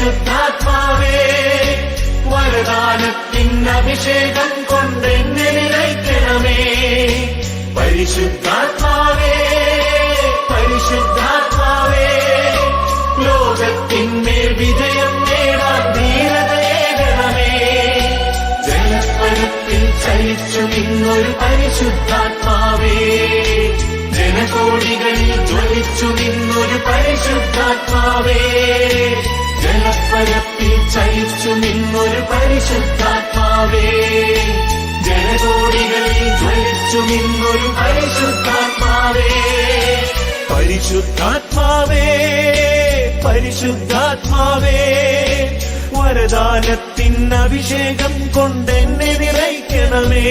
പരിശുദ്ധാത്മാവേ വരദാനത്തിൻ അഭിഷേകം കൊണ്ടെന്നെ നിറയ്ക്കണമേ. പരിശുദ്ധാത്മാവേ പരിശുദ്ധാത്മാവേ ലോകത്തിന്മേൽ വിജയം നേടാൻ ധീരതയേകണമേ. ജലപ്പരപ്പിൽ ചലിച്ചു നിന്നൊരു പരിശുദ്ധാത്മാവേ ജനകോടികളിൽ ജ്വലിച്ചു നിന്നൊരു പരിശുദ്ധാത്മാവേ ജലപ്പരപ്പിൽ ചലിച്ചു നിന്നൊരു പരിശുദ്ധാത്മാവേ ജനകോടികളിൽ ജ്വലിച്ചു നിന്നൊരു പരിശുദ്ധാത്മാവേ. പരിശുദ്ധാത്മാവേ പരിശുദ്ധാത്മാവേ വരദാനത്തിൻ അഭിഷേകം കൊണ്ടെന്നെ നിറയ്ക്കണമേ.